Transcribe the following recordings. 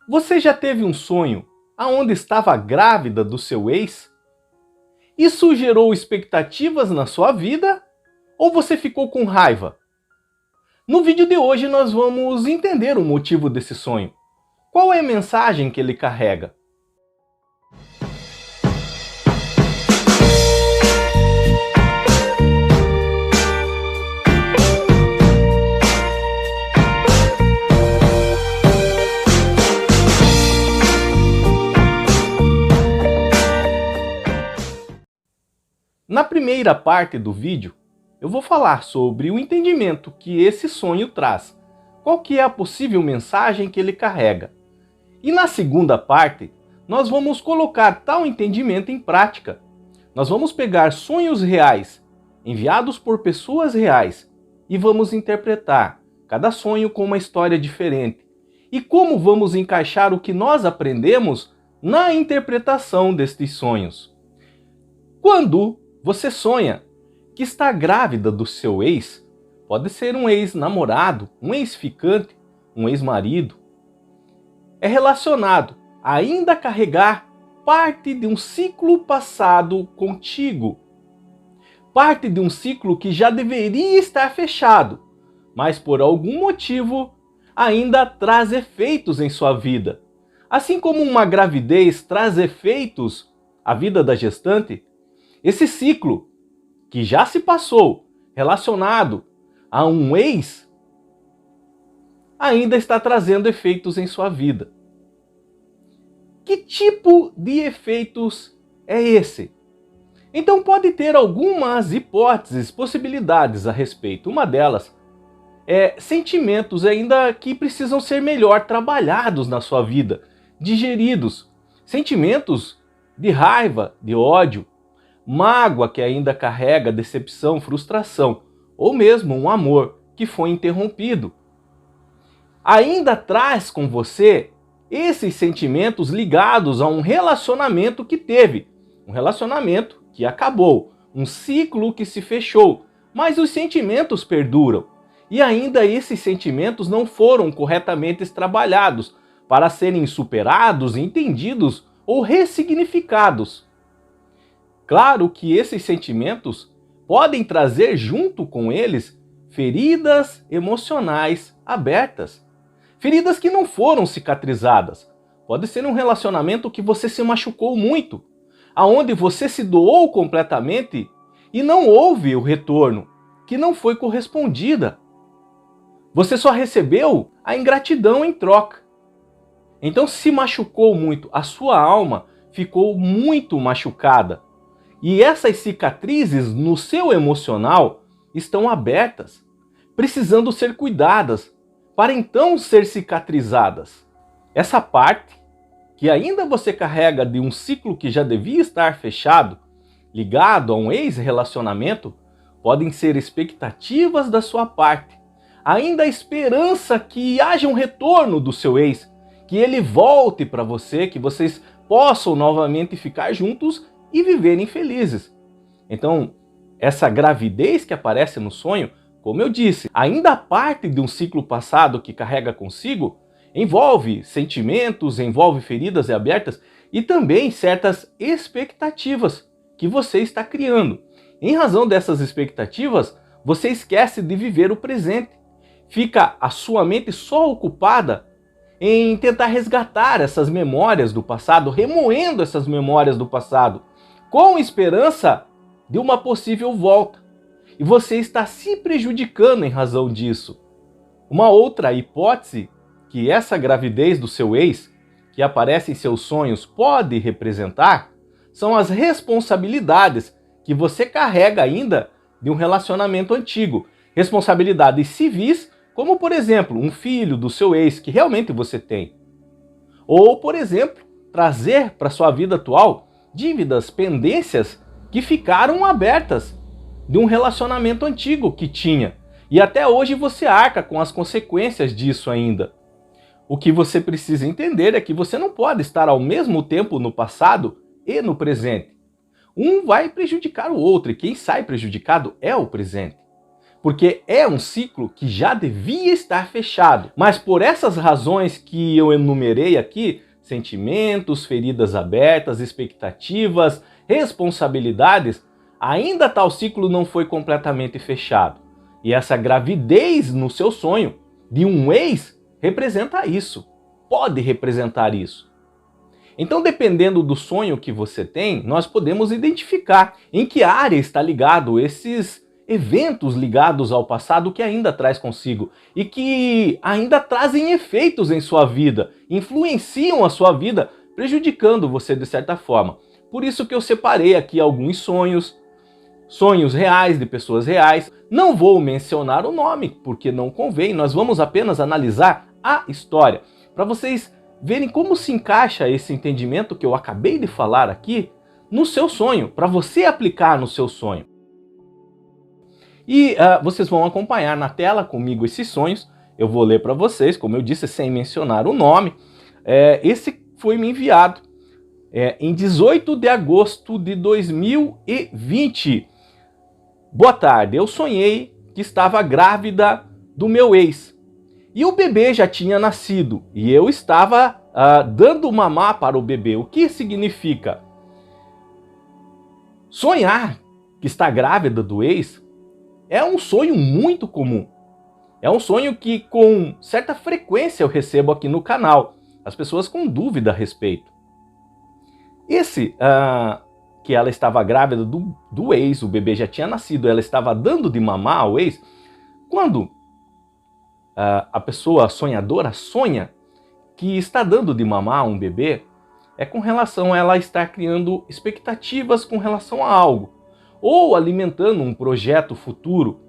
Você já teve um sonho aonde estava grávida do seu ex? Isso gerou expectativas na sua vida ou você ficou com raiva? No vídeo de hoje nós vamos entender o motivo desse sonho. Qual é a mensagem que ele carrega? Na primeira parte do vídeo, eu vou falar sobre o entendimento que esse sonho traz, qual que é a possível mensagem que ele carrega. E na segunda parte, nós vamos colocar tal entendimento em prática. Nós vamos pegar sonhos reais, enviados por pessoas reais, e vamos interpretar cada sonho com uma história diferente. E como vamos encaixar o que nós aprendemos na interpretação destes sonhos. Quando você sonha que está grávida do seu ex, pode ser um ex-namorado, um ex-ficante, um ex-marido, é relacionado a ainda carregar parte de um ciclo passado contigo. Parte de um ciclo que já deveria estar fechado, mas por algum motivo ainda traz efeitos em sua vida. Assim como uma gravidez traz efeitos à vida da gestante, esse ciclo que já se passou relacionado a um ex ainda está trazendo efeitos em sua vida. Que tipo de efeitos é esse? Então pode ter algumas hipóteses, possibilidades a respeito. Uma delas é sentimentos ainda que precisam ser melhor trabalhados na sua vida, digeridos. Sentimentos de raiva, de ódio, mágoa que ainda carrega, decepção, frustração, ou mesmo um amor que foi interrompido. Ainda traz com você esses sentimentos ligados a um relacionamento que teve, um relacionamento que acabou, um ciclo que se fechou, mas os sentimentos perduram. E ainda esses sentimentos não foram corretamente trabalhados para serem superados, entendidos ou ressignificados. Claro que esses sentimentos podem trazer junto com eles feridas emocionais abertas. Feridas que não foram cicatrizadas. Pode ser um relacionamento que você se machucou muito, aonde você se doou completamente e não houve o retorno, que não foi correspondida. Você só recebeu a ingratidão em troca. Então se machucou muito, a sua alma ficou muito machucada. E essas cicatrizes no seu emocional estão abertas, precisando ser cuidadas, para então ser cicatrizadas. Essa parte, que ainda você carrega de um ciclo que já devia estar fechado, ligado a um ex-relacionamento, podem ser expectativas da sua parte, ainda a esperança que haja um retorno do seu ex, que ele volte para você, que vocês possam novamente ficar juntos e viverem felizes. Então, essa gravidez que aparece no sonho, como eu disse, ainda parte de um ciclo passado que carrega consigo, envolve sentimentos, envolve feridas abertas e também certas expectativas que você está criando. Em razão dessas expectativas, você esquece de viver o presente. Fica a sua mente só ocupada em tentar resgatar essas memórias do passado, remoendo essas memórias do passado, com esperança de uma possível volta. E você está se prejudicando em razão disso. Uma outra hipótese que essa gravidez do seu ex, que aparece em seus sonhos, pode representar, são as responsabilidades que você carrega ainda de um relacionamento antigo. Responsabilidades civis, como por exemplo, um filho do seu ex que realmente você tem. Ou, por exemplo, trazer para sua vida atual dívidas, pendências que ficaram abertas de um relacionamento antigo que tinha. E até hoje você arca com as consequências disso ainda. O que você precisa entender é que você não pode estar ao mesmo tempo no passado e no presente. Um vai prejudicar o outro e quem sai prejudicado é o presente. porque é um ciclo que já devia estar fechado. Mas por essas razões que eu enumerei aqui, sentimentos, feridas abertas, expectativas, responsabilidades, ainda tal ciclo não foi completamente fechado. E essa gravidez no seu sonho de um ex representa isso, pode representar isso. Então, dependendo do sonho que você tem, nós podemos identificar em que área está ligado esses eventos ligados ao passado que ainda traz consigo e que ainda trazem efeitos em sua vida, influenciam a sua vida, prejudicando você de certa forma. Por isso que eu separei aqui alguns sonhos reais de pessoas reais. Não vou mencionar o nome, porque não convém, nós vamos apenas analisar a história, para vocês verem como se encaixa esse entendimento que eu acabei de falar aqui no seu sonho, para você aplicar no seu sonho. E vocês vão acompanhar na tela comigo esses sonhos. Eu vou ler para vocês, como eu disse, sem mencionar o nome. Esse foi me enviado em 18 de agosto de 2020. Boa tarde, eu sonhei que estava grávida do meu ex. E o bebê já tinha nascido e eu estava dando mamar para o bebê. O que significa? Sonhar que está grávida do ex é um sonho muito comum. É um sonho que com certa frequência eu recebo aqui no canal. As pessoas com dúvida a respeito. Esse que ela estava grávida do ex, o bebê já tinha nascido, ela estava dando de mamar ao ex. Quando a pessoa sonhadora sonha que está dando de mamar a um bebê, é com relação a ela estar criando expectativas com relação a algo, ou alimentando um projeto futuro.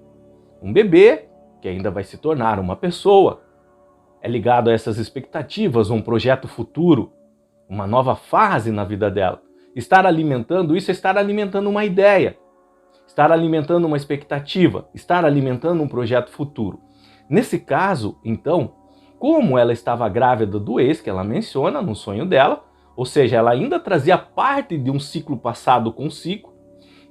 Um bebê, que ainda vai se tornar uma pessoa, é ligado a essas expectativas, um projeto futuro, uma nova fase na vida dela. Estar alimentando isso é estar alimentando uma ideia, estar alimentando uma expectativa, estar alimentando um projeto futuro. Nesse caso, então, como ela estava grávida do ex, que ela menciona no sonho dela, ou seja, ela ainda trazia parte de um ciclo passado consigo,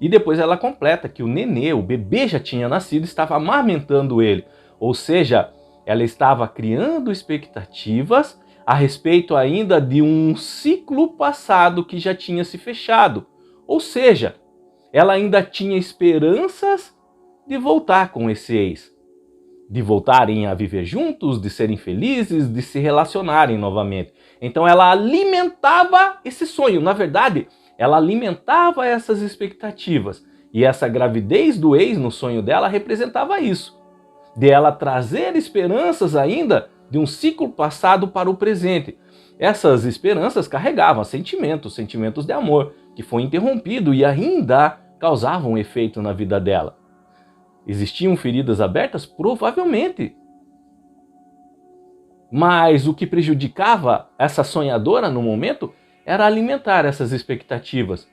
e depois ela completa que o nenê, o bebê já tinha nascido, estava amamentando ele, ou seja, ela estava criando expectativas a respeito ainda de um ciclo passado que já tinha se fechado. Ou seja, ela ainda tinha esperanças de voltar com esse ex, de voltarem a viver juntos, de serem felizes, de se relacionarem novamente. Então ela alimentava esse sonho. Na verdade, ela alimentava essas expectativas. E essa gravidez do ex no sonho dela representava isso, de ela trazer esperanças ainda de um ciclo passado para o presente. Essas esperanças carregavam sentimentos de amor, que foi interrompido e ainda causavam efeito na vida dela. Existiam feridas abertas? Provavelmente. Mas o que prejudicava essa sonhadora no momento era alimentar essas expectativas,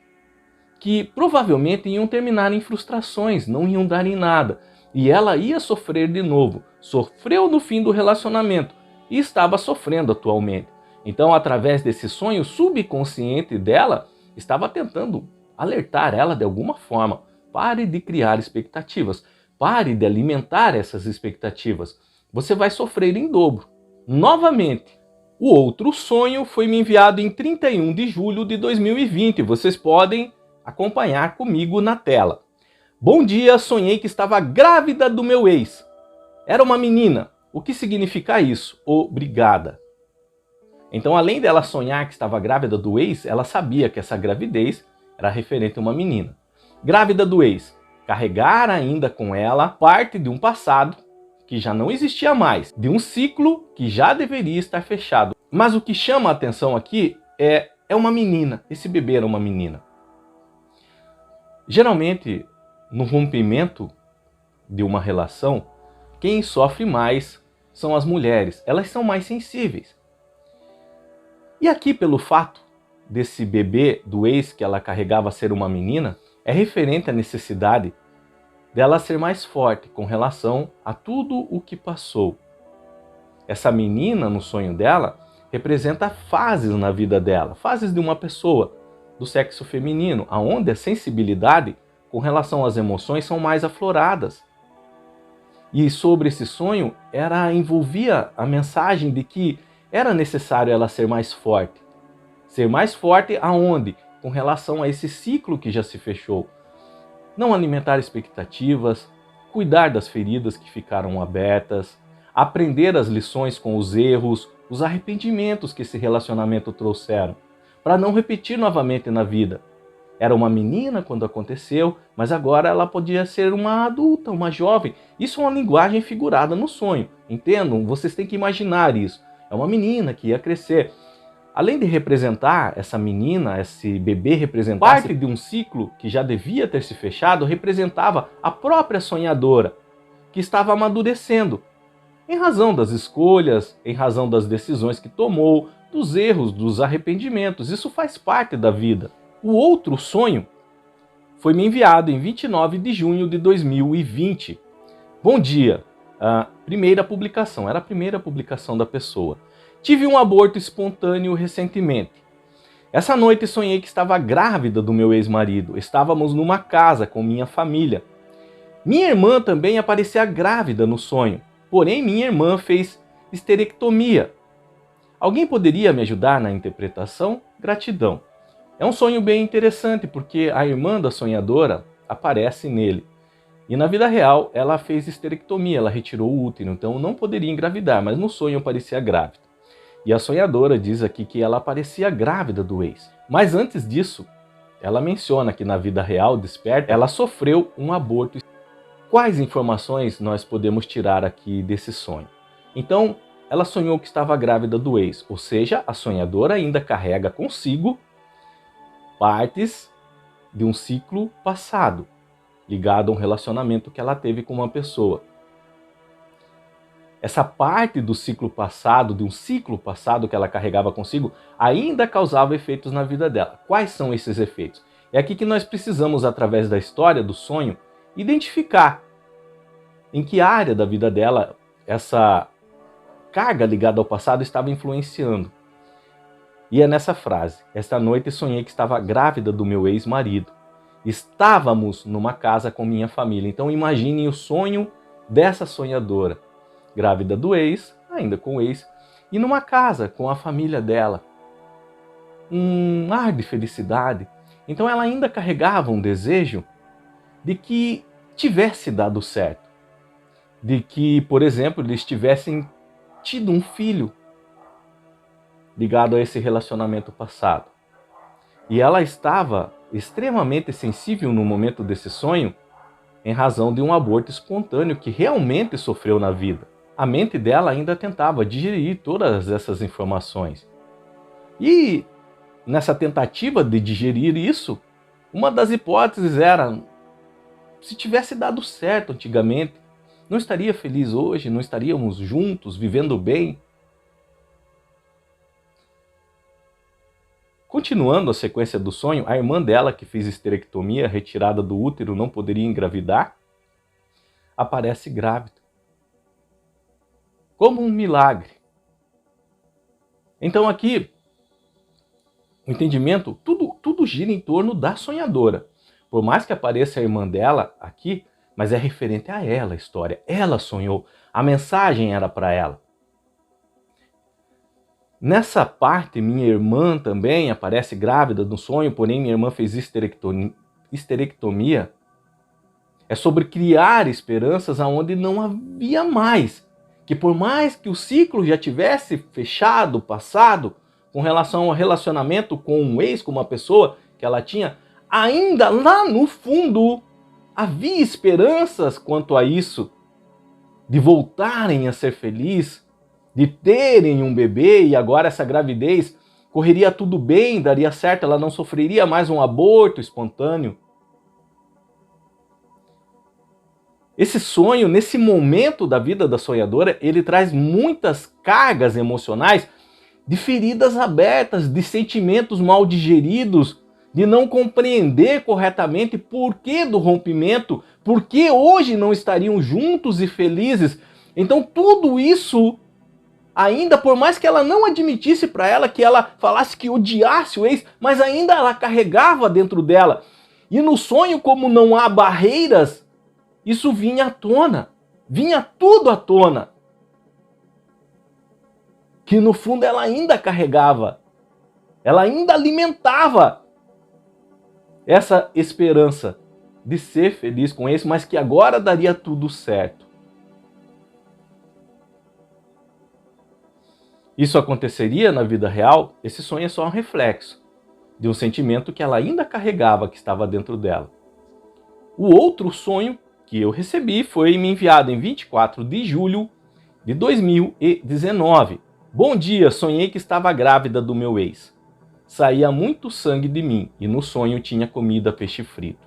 que provavelmente iam terminar em frustrações, não iam dar em nada. E ela ia sofrer de novo. Sofreu no fim do relacionamento e estava sofrendo atualmente. Então, através desse sonho subconsciente dela, estava tentando alertar ela de alguma forma. Pare de criar expectativas. Pare de alimentar essas expectativas. Você vai sofrer em dobro. Novamente, o outro sonho foi me enviado em 31 de julho de 2020. Vocês podem acompanhar comigo na tela. Bom dia, sonhei que estava grávida do meu ex. Era uma menina. O que significa isso? Obrigada. Então, além dela sonhar que estava grávida do ex, ela sabia que essa gravidez era referente a uma menina. Grávida do ex. Carregar ainda com ela parte de um passado que já não existia mais, de um ciclo que já deveria estar fechado. Mas o que chama a atenção aqui é uma menina. Esse bebê era uma menina. Geralmente, no rompimento de uma relação, quem sofre mais são as mulheres. Elas são mais sensíveis. E aqui, pelo fato desse bebê do ex que ela carregava ser uma menina, é referente à necessidade dela ser mais forte com relação a tudo o que passou. Essa menina, no sonho dela, representa fases na vida dela, fases de uma pessoa do sexo feminino, onde a sensibilidade com relação às emoções são mais afloradas. E sobre esse sonho, envolvia a mensagem de que era necessário ela ser mais forte. Ser mais forte aonde? Com relação a esse ciclo que já se fechou. Não alimentar expectativas, cuidar das feridas que ficaram abertas, aprender as lições com os erros, os arrependimentos que esse relacionamento trouxeram, para não repetir novamente na vida. Era uma menina quando aconteceu, mas agora ela podia ser uma adulta, uma jovem. Isso é uma linguagem figurada no sonho, entendam? Vocês têm que imaginar isso. É uma menina que ia crescer. Além de representar essa menina, esse bebê representar parte de um ciclo que já devia ter se fechado, representava a própria sonhadora, que estava amadurecendo, em razão das escolhas, em razão das decisões que tomou, dos erros, dos arrependimentos. Isso faz parte da vida. O outro sonho foi me enviado em 29 de junho de 2020. Bom dia! A primeira publicação, era a primeira publicação da pessoa. Tive um aborto espontâneo recentemente. Essa noite sonhei que estava grávida do meu ex-marido. Estávamos numa casa com minha família. Minha irmã também aparecia grávida no sonho. Porém, minha irmã fez histerectomia. Alguém poderia me ajudar na interpretação? Gratidão. É um sonho bem interessante porque a irmã da sonhadora aparece nele. E na vida real, ela fez histerectomia, ela retirou o útero, então não poderia engravidar, mas no sonho parecia grávida. E a sonhadora diz aqui que ela parecia grávida do ex. Mas antes disso, ela menciona que na vida real, desperta, ela sofreu um aborto. Quais informações nós podemos tirar aqui desse sonho? Então, ela sonhou que estava grávida do ex, ou seja, a sonhadora ainda carrega consigo partes de um ciclo passado, ligado a um relacionamento que ela teve com uma pessoa. Essa parte do ciclo passado, de um ciclo passado que ela carregava consigo, ainda causava efeitos na vida dela. Quais são esses efeitos? É aqui que nós precisamos, através da história do sonho, identificar em que área da vida dela essa carga ligada ao passado estava influenciando. E é nessa frase: esta noite sonhei que estava grávida do meu ex-marido. Estávamos numa casa com minha família. Então imaginem o sonho dessa sonhadora. Grávida do ex, ainda com o ex, e numa casa com a família dela. Um ar de felicidade. Então ela ainda carregava um desejo de que tivesse dado certo. De que, por exemplo, eles tivessem tido um filho ligado a esse relacionamento passado. E ela estava extremamente sensível no momento desse sonho em razão de um aborto espontâneo que realmente sofreu na vida. A mente dela ainda tentava digerir todas essas informações. E nessa tentativa de digerir isso, uma das hipóteses era: se tivesse dado certo antigamente, não estaria feliz hoje, não estaríamos juntos, vivendo bem? Continuando a sequência do sonho, a irmã dela, que fez histerectomia, retirada do útero, não poderia engravidar, aparece grávida. Como um milagre. Então aqui, o entendimento, tudo gira em torno da sonhadora. Por mais que apareça a irmã dela aqui, mas é referente a ela a história. Ela sonhou, a mensagem era para ela. Nessa parte, minha irmã também aparece grávida no sonho, porém minha irmã fez histerectomia. É sobre criar esperanças aonde não havia mais. Que por mais que o ciclo já tivesse fechado, passado, com relação ao relacionamento com um ex, com uma pessoa que ela tinha, ainda lá no fundo havia esperanças quanto a isso, de voltarem a ser felizes, de terem um bebê, e agora essa gravidez correria tudo bem, daria certo, ela não sofreria mais um aborto espontâneo. Esse sonho, nesse momento da vida da sonhadora, ele traz muitas cargas emocionais de feridas abertas, de sentimentos mal digeridos, de não compreender corretamente por que do rompimento, por que hoje não estariam juntos e felizes. Então tudo isso, ainda por mais que ela não admitisse para ela, que ela falasse que odiasse o ex, mas ainda ela carregava dentro dela. E no sonho, como não há barreiras, isso vinha à tona. vinha tudo à tona, que no fundo ela ainda carregava, ela ainda alimentava essa esperança de ser feliz com esse, mas que agora daria tudo certo. Isso aconteceria na vida real? Esse sonho é só um reflexo de um sentimento que ela ainda carregava, que estava dentro dela. O outro sonho que eu recebi foi me enviado em 24 de julho de 2019. Bom dia, sonhei que estava grávida do meu ex. Saía muito sangue de mim e no sonho tinha comida peixe frito.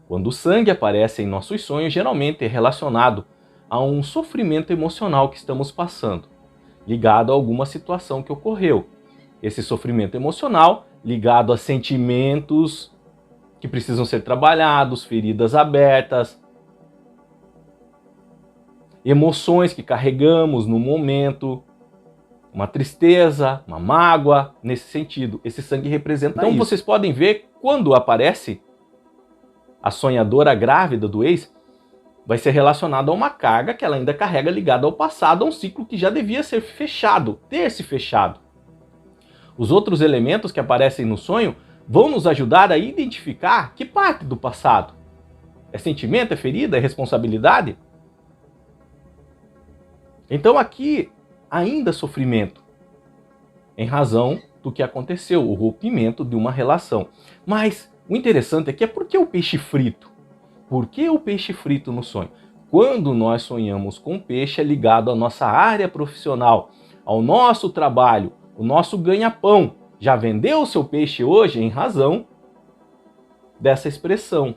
Quando o sangue aparece em nossos sonhos, geralmente é relacionado a um sofrimento emocional que estamos passando, ligado a alguma situação que ocorreu. Esse sofrimento emocional ligado a sentimentos que precisam ser trabalhados, feridas abertas, emoções que carregamos no momento, uma tristeza, uma mágoa, nesse sentido. Esse sangue representa isso. Então vocês podem ver, quando aparece a sonhadora grávida do ex, vai ser relacionado a uma carga que ela ainda carrega ligada ao passado, a um ciclo que já devia ser fechado, ter se fechado. Os outros elementos que aparecem no sonho vão nos ajudar a identificar que parte do passado. É sentimento, é ferida, é responsabilidade? Então aqui ainda sofrimento, em razão do que aconteceu, o rompimento de uma relação. Mas o interessante é que por que o peixe frito? Por que o peixe frito no sonho? Quando nós sonhamos com peixe é ligado à nossa área profissional, ao nosso trabalho, o nosso ganha-pão. Já vendeu o seu peixe hoje em razão dessa expressão.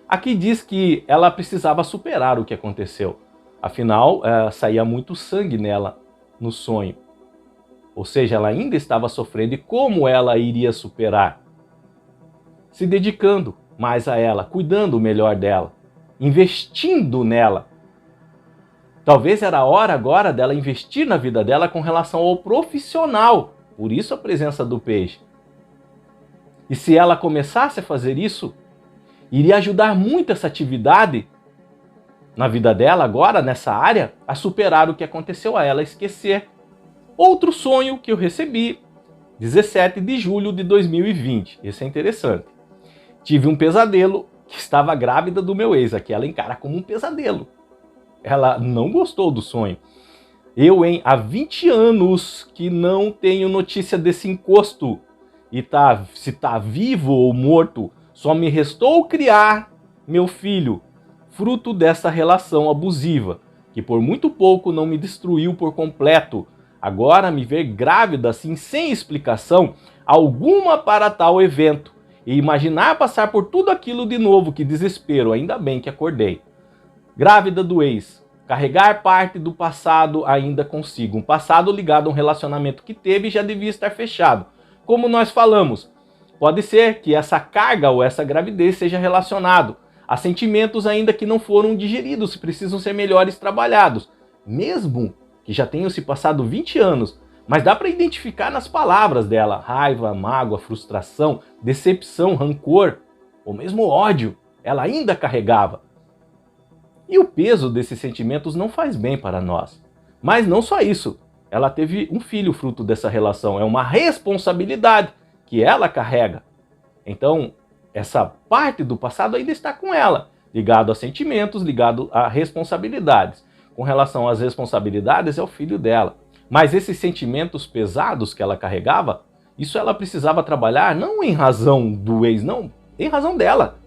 Aqui diz que ela precisava superar o que aconteceu. Afinal, saía muito sangue nela no sonho. Ou seja, ela ainda estava sofrendo. E como ela iria superar? Se dedicando mais a ela, cuidando melhor dela, investindo nela. Talvez era a hora agora dela investir na vida dela com relação ao profissional. Por isso a presença do peixe. E se ela começasse a fazer isso, iria ajudar muito essa atividade na vida dela agora, nessa área, a superar o que aconteceu, a ela esquecer. Outro sonho que eu recebi, 17 de julho de 2020. Esse é interessante. Tive um pesadelo que estava grávida do meu ex. Aqui ela encara como um pesadelo. Ela não gostou do sonho. Há 20 anos que não tenho notícia desse encosto. E se tá vivo ou morto, só me restou criar meu filho, fruto dessa relação abusiva, que por muito pouco não me destruiu por completo. Agora me ver grávida assim, sem explicação alguma para tal evento, e imaginar passar por tudo aquilo de novo, que desespero, ainda bem que acordei. Grávida do ex, carregar parte do passado ainda consigo, um passado ligado a um relacionamento que teve e já devia estar fechado. Como nós falamos, pode ser que essa carga ou essa gravidez seja relacionado a sentimentos ainda que não foram digeridos, precisam ser melhores trabalhados, mesmo que já tenham se passado 20 anos, mas dá para identificar nas palavras dela, raiva, mágoa, frustração, decepção, rancor, ou mesmo ódio, ela ainda carregava. E o peso desses sentimentos não faz bem para nós. Mas não só isso, ela teve um filho fruto dessa relação, é uma responsabilidade que ela carrega. Então, essa parte do passado ainda está com ela, ligado a sentimentos, ligado a responsabilidades. Com relação às responsabilidades, é o filho dela. Mas esses sentimentos pesados que ela carregava, isso ela precisava trabalhar não em razão do ex, não, em razão dela.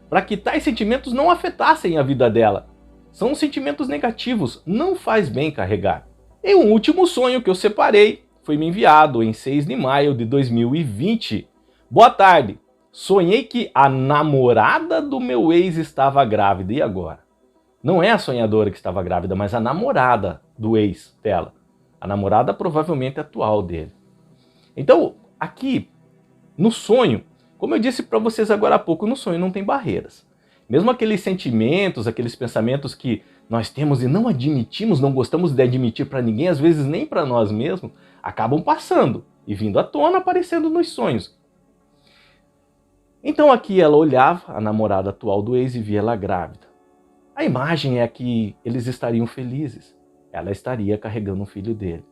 Para que tais sentimentos não afetassem a vida dela. São sentimentos negativos, não faz bem carregar. E um último sonho que eu separei foi me enviado em 6 de maio de 2020. Boa tarde. Sonhei que a namorada do meu ex estava grávida. E agora? Não é a sonhadora que estava grávida, mas a namorada do ex dela. A namorada provavelmente atual dele. Então, aqui, no sonho, como eu disse para vocês agora há pouco, no sonho não tem barreiras. Mesmo aqueles sentimentos, aqueles pensamentos que nós temos e não admitimos, não gostamos de admitir para ninguém, às vezes nem para nós mesmos, acabam passando e vindo à tona, aparecendo nos sonhos. Então aqui ela olhava a namorada atual do ex e via ela grávida. A imagem é que eles estariam felizes. Ela estaria carregando um filho dele.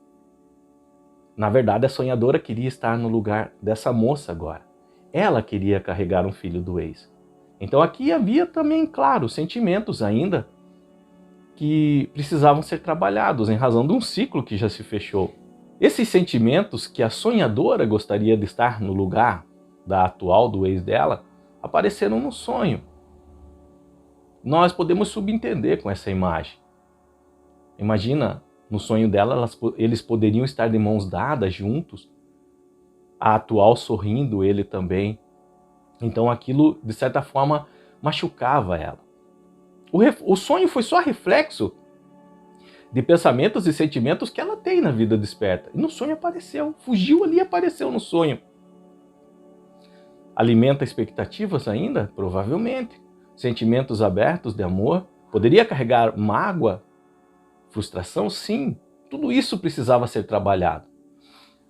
Na verdade, a sonhadora queria estar no lugar dessa moça agora. Ela queria carregar um filho do ex. Então aqui havia também, claro, sentimentos ainda que precisavam ser trabalhados em razão de um ciclo que já se fechou. Esses sentimentos que a sonhadora gostaria de estar no lugar da atual do ex dela apareceram no sonho. Nós podemos subentender com essa imagem. Imagina, no sonho dela, eles poderiam estar de mãos dadas juntos, a atual sorrindo, ele também. Então aquilo, de certa forma, machucava ela. O sonho foi só reflexo de pensamentos e sentimentos que ela tem na vida desperta. E no sonho apareceu, fugiu ali e apareceu no sonho. Alimenta expectativas ainda? Provavelmente. Sentimentos abertos de amor? Poderia carregar mágoa? Frustração? Sim. Tudo isso precisava ser trabalhado.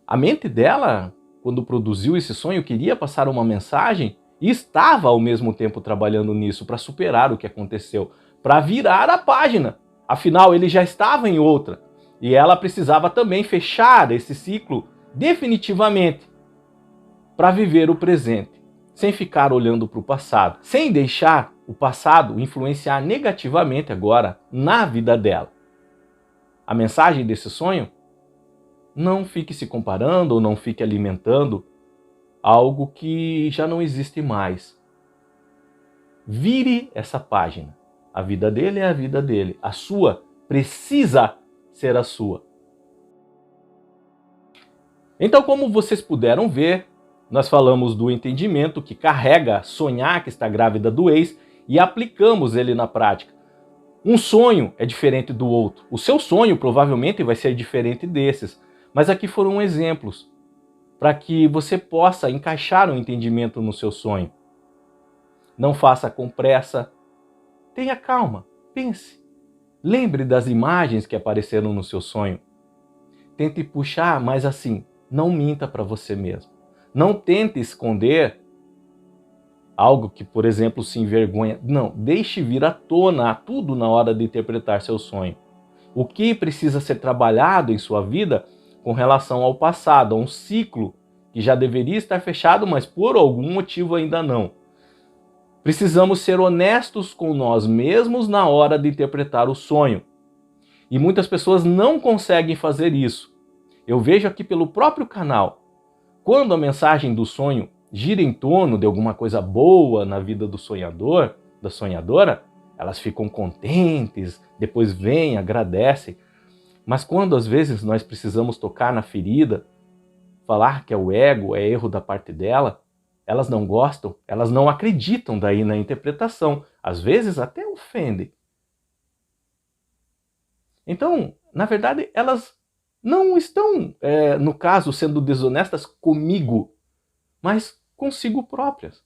A mente dela, quando produziu esse sonho, queria passar uma mensagem e estava ao mesmo tempo trabalhando nisso para superar o que aconteceu, para virar a página. Afinal, ele já estava em outra e ela precisava também fechar esse ciclo definitivamente para viver o presente, sem ficar olhando para o passado, sem deixar o passado influenciar negativamente agora na vida dela. A mensagem desse sonho? Não fique se comparando ou não fique alimentando algo que já não existe mais. Vire essa página. A vida dele é a vida dele. A sua precisa ser a sua. Então, como vocês puderam ver, nós falamos do entendimento que carrega sonhar que está grávida do ex e aplicamos ele na prática. Um sonho é diferente do outro. O seu sonho provavelmente vai ser diferente desses. Mas aqui foram exemplos para que você possa encaixar o entendimento no seu sonho. Não faça com pressa. Tenha calma, pense. Lembre das imagens que apareceram no seu sonho. Tente puxar, mas assim, não minta para você mesmo. Não tente esconder algo que, por exemplo, se envergonha. Não, deixe vir à tona tudo na hora de interpretar seu sonho. O que precisa ser trabalhado em sua vida com relação ao passado, a um ciclo que já deveria estar fechado, mas por algum motivo ainda não. Precisamos ser honestos com nós mesmos na hora de interpretar o sonho. E muitas pessoas não conseguem fazer isso. Eu vejo aqui pelo próprio canal, quando a mensagem do sonho gira em torno de alguma coisa boa na vida do sonhador, da sonhadora, elas ficam contentes, depois vêm, agradecem. Mas quando às vezes nós precisamos tocar na ferida, falar que é o ego, é erro da parte dela, elas não gostam, elas não acreditam daí na interpretação. Às vezes até ofendem. Então, na verdade, elas não estão, no caso, sendo desonestas comigo, mas consigo próprias.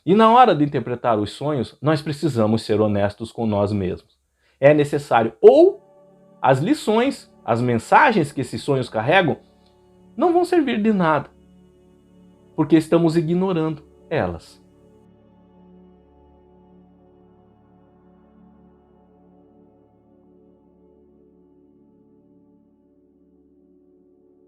E na hora de interpretar os sonhos, nós precisamos ser honestos com nós mesmos. É necessário, ou as lições, as mensagens que esses sonhos carregam, não vão servir de nada, porque estamos ignorando elas.